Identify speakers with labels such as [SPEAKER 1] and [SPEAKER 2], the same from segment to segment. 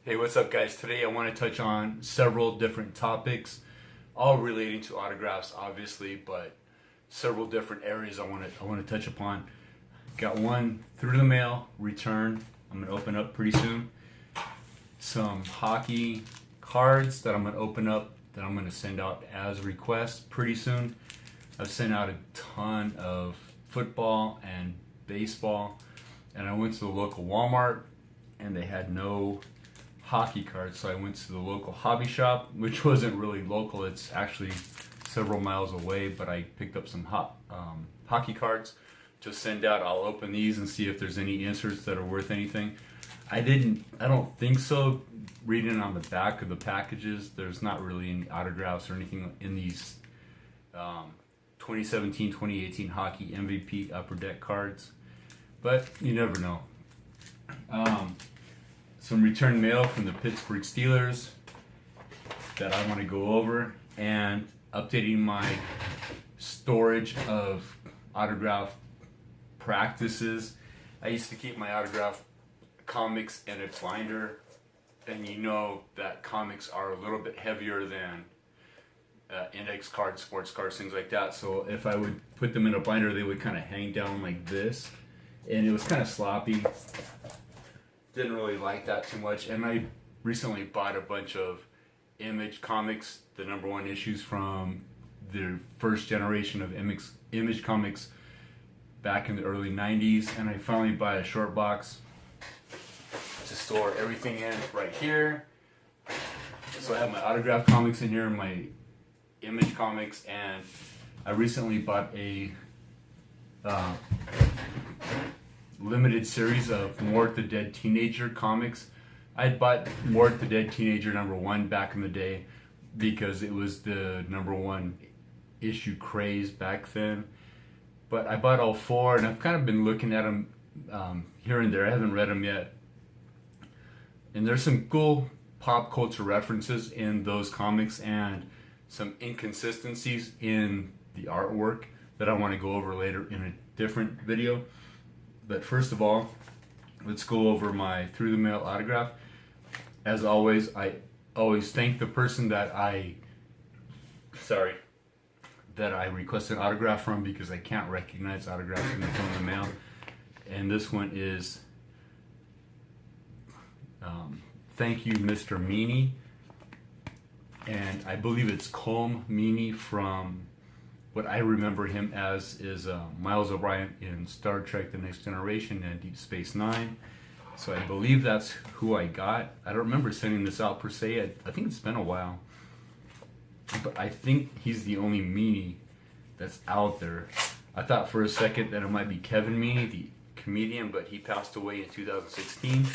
[SPEAKER 1] Hey, what's up, guys? Today I want to touch on several different topics, all relating to autographs, obviously, but several different areas I want to touch upon. Got one through the mail, return. I'm gonna open up pretty soon. Some hockey cards that I'm gonna open up that I'm gonna send out as requests pretty soon. I've sent out a ton of football and baseball, and I went to the local Walmart and they had no hockey cards, so I went to the local hobby shop, which wasn't really local. It's actually several miles away, but I picked up some hockey cards to send out. I'll open these and see if there's any inserts that are worth anything. I don't think so. Reading on the back of the packages, there's not really any autographs or anything in these 2017-2018 hockey MVP Upper Deck cards, but you never know. Some return mail from the Pittsburgh Steelers that I want to go over, and updating my storage of autograph practices. I used to keep my autograph comics in a binder, and you know that comics are a little bit heavier than index cards, sports cards, things like that. So if I would put them in a binder, they would kind of hang down like this, and it was kind of sloppy. Didn't really like that too much, and I recently bought a bunch of Image comics, the #1 issues from the first generation of Image comics back in the early 90s, and I finally bought a short box to store everything in right here. So I have my autograph comics in here, my Image comics, and I recently bought a limited series of Mort the Dead Teenager comics. I had bought Mort the Dead Teenager #1 back in the day because it was the #1 issue craze back then. But I bought all 4, and I've kind of been looking at them here and there. I haven't read them yet. And there's some cool pop culture references in those comics and some inconsistencies in the artwork that I want to go over later in a different video. But first of all, let's go over my through the mail autograph. As always, I always thank the person that I request an autograph from, because I can't recognize autographs from the mail. And this one is thank you, Mr. Meany. And I believe it's Colm Meany from what I remember him as is Miles O'Brien in Star Trek The Next Generation and Deep Space Nine. So I believe that's who I got. I don't remember sending this out per se. I think it's been a while. But I think he's the only Meany that's out there. I thought for a second that it might be Kevin Meany, the comedian, but he passed away in 2016.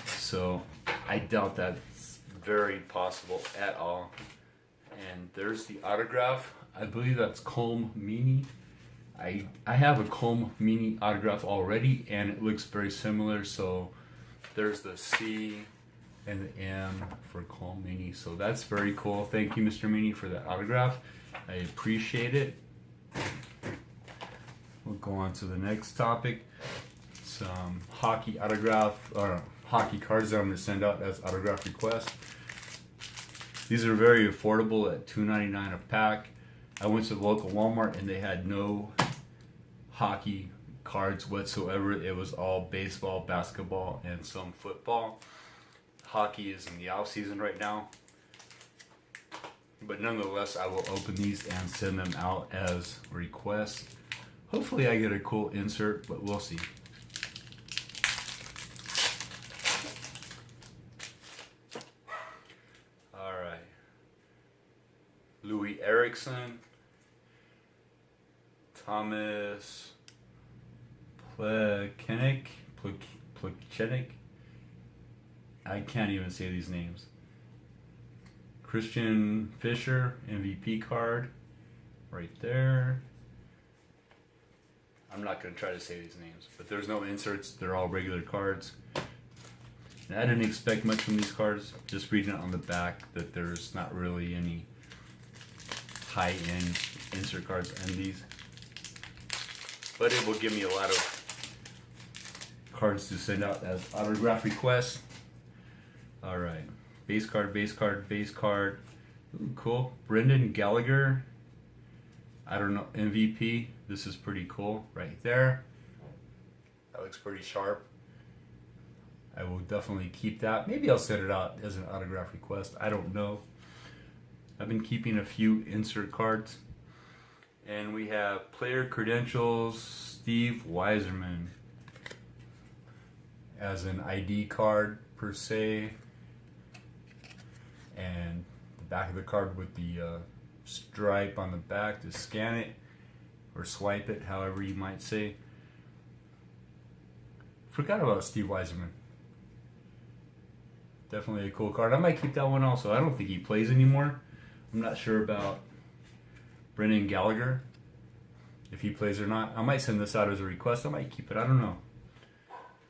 [SPEAKER 1] So I doubt that's very possible at all. And there's the autograph. I believe that's Colm Meany. I have a Colm Meany autograph already, and it looks very similar. So there's the C and the M for Colm Meany. So that's very cool. Thank you, Mr. Meany, for that autograph. I appreciate it. We'll go on to the next topic. Some hockey hockey cards that I'm going to send out as autograph requests. These are very affordable at $2.99 a pack. I went to the local Walmart and they had no hockey cards whatsoever. It was all baseball, basketball, and some football. Hockey is in the off season right now. But nonetheless, I will open these and send them out as requests. Hopefully I get a cool insert, but we'll see. Alright. Louis Erickson, Thomas Plechenik. I can't even say these names. Christian Fisher, MVP card, right there. I'm not going to try to say these names, but there's no inserts. They're all regular cards. And I didn't expect much from these cards. Just reading it on the back that there's not really any high-end insert cards in these. But it will give me a lot of cards to send out as autograph requests. All right, base card, base card, base card. Ooh, cool. Brendan Gallagher. I don't know, MVP. This is pretty cool right there. That looks pretty sharp. I will definitely keep that. Maybe I'll send it out as an autograph request. I don't know. I've been keeping a few insert cards. And we have player credentials, Steve Weiserman, as an ID card per se. And the back of the card with the stripe on the back to scan it or swipe it, however you might say. Forgot about Steve Weiserman. Definitely a cool card. I might keep that one also. I don't think he plays anymore. I'm not sure about Brendan Gallagher, if he plays or not. I might send this out as a request. I might keep it. I don't know.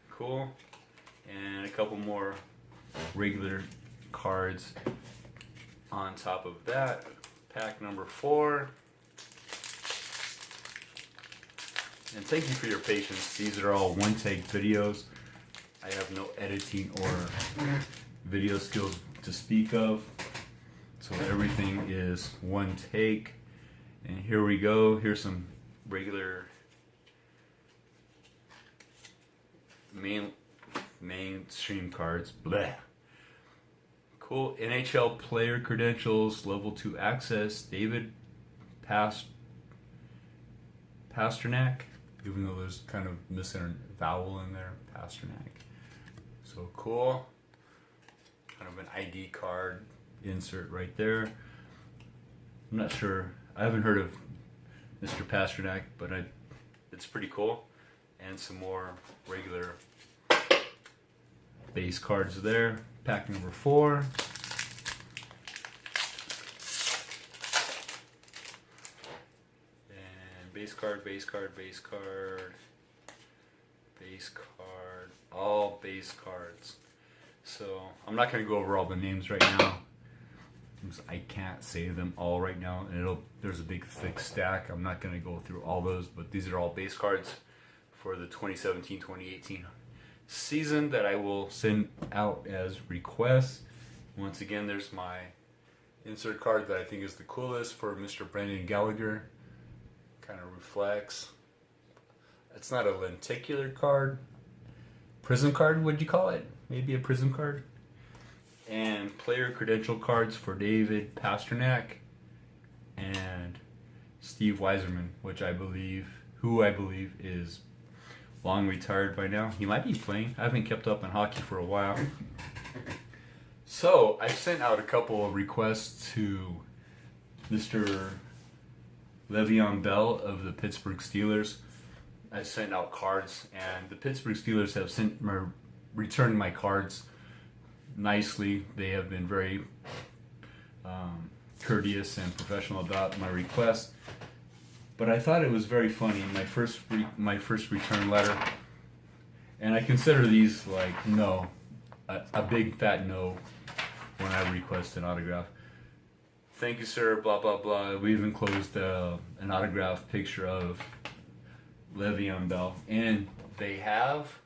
[SPEAKER 1] Cool. And a couple more regular cards on top of that. Pack number 4. And thank you for your patience. These are all one-take videos. I have no editing or video skills to speak of. So everything is one take. And here we go. Here's some regular mainstream cards. Bleh. Cool. NHL player credentials, level 2 access, David Pasternak, even though there's kind of missing a vowel in there, Pasternak. So cool. Kind of an ID card insert right there. I'm not sure. I haven't heard of Mr. Pasternak, but it's pretty cool. And some more regular base cards there. Pack number 4. And base card, base card, base card, base card, all base cards. So I'm not going to go over all the names right now. I can't say them all right now, and there's a big thick stack. I'm not going to go through all those, but these are all base cards for the 2017-2018 season that I will send out as requests. Once again, there's my insert card that I think is the coolest for Mr. Brendan Gallagher. Kind of reflects. It's not a lenticular card. Prism card, would you call it? Maybe a prism card. And player credential cards for David Pasternak and Steve Weiserman, who I believe is long retired by now. He might be playing. I haven't kept up on hockey for a while. So I sent out a couple of requests to Mr. Le'Veon Bell of the Pittsburgh Steelers. I sent out cards, and the Pittsburgh Steelers have returned my cards nicely. They have been very courteous and professional about my request. But I thought it was very funny. My first return letter, and I consider these like no, a big fat no when I request an autograph. Thank you, sir. Blah blah blah. We even enclosed an autograph picture of Le'Veon Bell, and they have.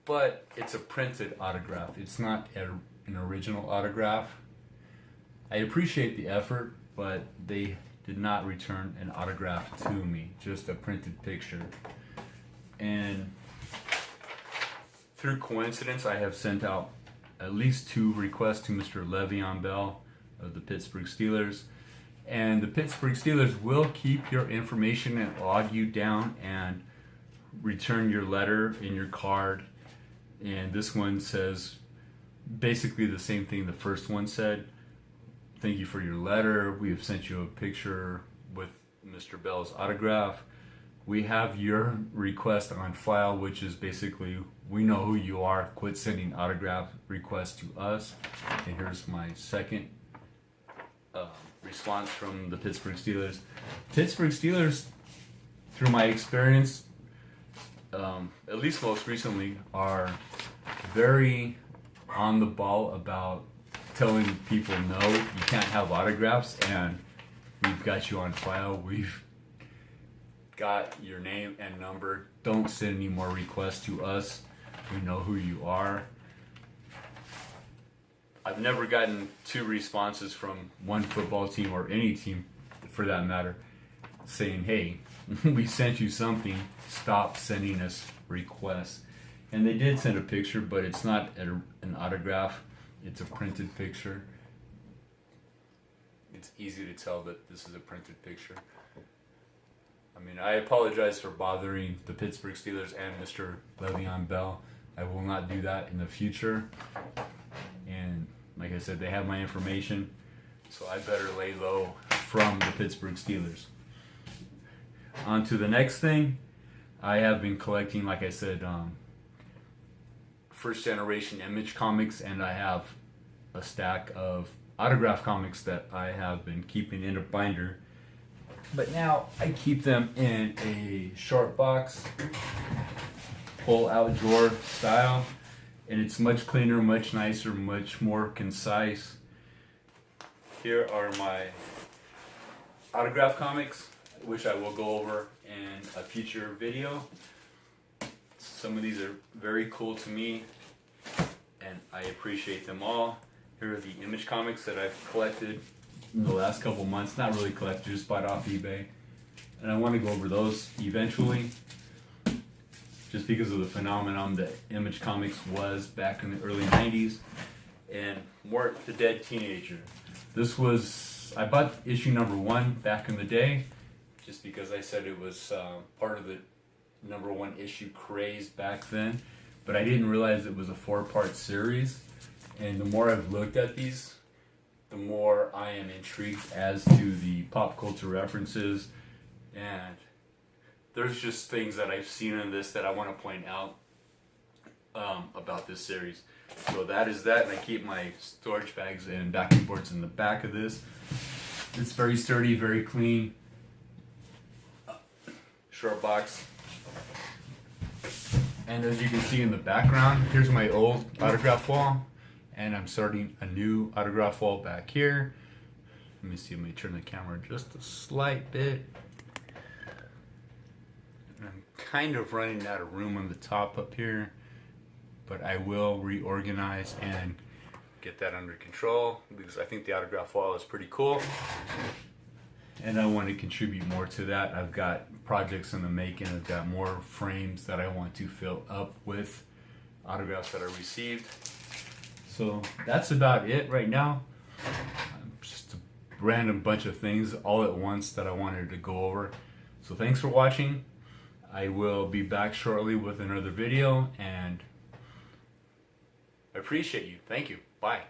[SPEAKER 1] But it's a printed autograph. It's not an original autograph. I appreciate the effort, but they did not return an autograph to me, just a printed picture. And through coincidence, I have sent out at least 2 requests to Mr. Le'Veon Bell of the Pittsburgh Steelers. And the Pittsburgh Steelers will keep your information and log you down and return your letter and your card. And this one says basically the same thing the first one said. Thank you for your letter. We have sent you a picture with Mr. Bell's autograph. We have your request on file, which is basically, we know who you are. Quit sending autograph requests to us. And here's my second response from the Pittsburgh Steelers. Pittsburgh Steelers, through my experience, at least most recently, are very on the ball about telling people no, you can't have autographs, and we've got you on file. We've got your name and number. Don't send any more requests to us. We know who you are. I've never gotten 2 responses from one football team or any team for that matter saying, hey, we sent you something, stop sending us requests. And they did send a picture, but it's not an autograph, it's a printed picture. It's easy to tell that this is a printed picture. I mean, I apologize for bothering the Pittsburgh Steelers and Mr. Le'Veon Bell. I will not do that in the future. And like I said, they have my information, so I better lay low from the Pittsburgh Steelers. On to the next thing. I have been collecting, like I said, first generation Image comics, and I have a stack of autograph comics that I have been keeping in a binder. But now I keep them in a short box, pull out drawer style, and it's much cleaner, much nicer, much more concise. Here are my autograph comics, which I will go over in a future video. Some of these are very cool to me, and I appreciate them all. Here are the Image comics that I've collected in the last couple months. Not really collected, just bought off eBay. And I want to go over those eventually, just because of the phenomenon that Image Comics was back in the early 90s. And Mort the Dead Teenager. This was, I bought issue number 1 back in the day, just because I said it was part of the number 1 issue craze back then. But I didn't realize it was a 4-part series. And the more I've looked at these, the more I am intrigued as to the pop culture references. And there's just things that I've seen in this that I want to point out about this series. So that is that, and I keep my storage bags and backing boards in the back of this. It's very sturdy, very clean. Short box. And as you can see in the background, here's my old autograph wall. And I'm starting a new autograph wall back here. Let me see, let me turn the camera just a slight bit. I'm kind of running out of room on the top up here, but I will reorganize and get that under control, because I think the autograph wall is pretty cool. And I want to contribute more to that. I've got projects in the making. I've got more frames that I want to fill up with autographs that I received. So that's about it right now. Just a random bunch of things all at once that I wanted to go over. So thanks for watching. I will be back shortly with another video, and I appreciate you. Thank you. Bye.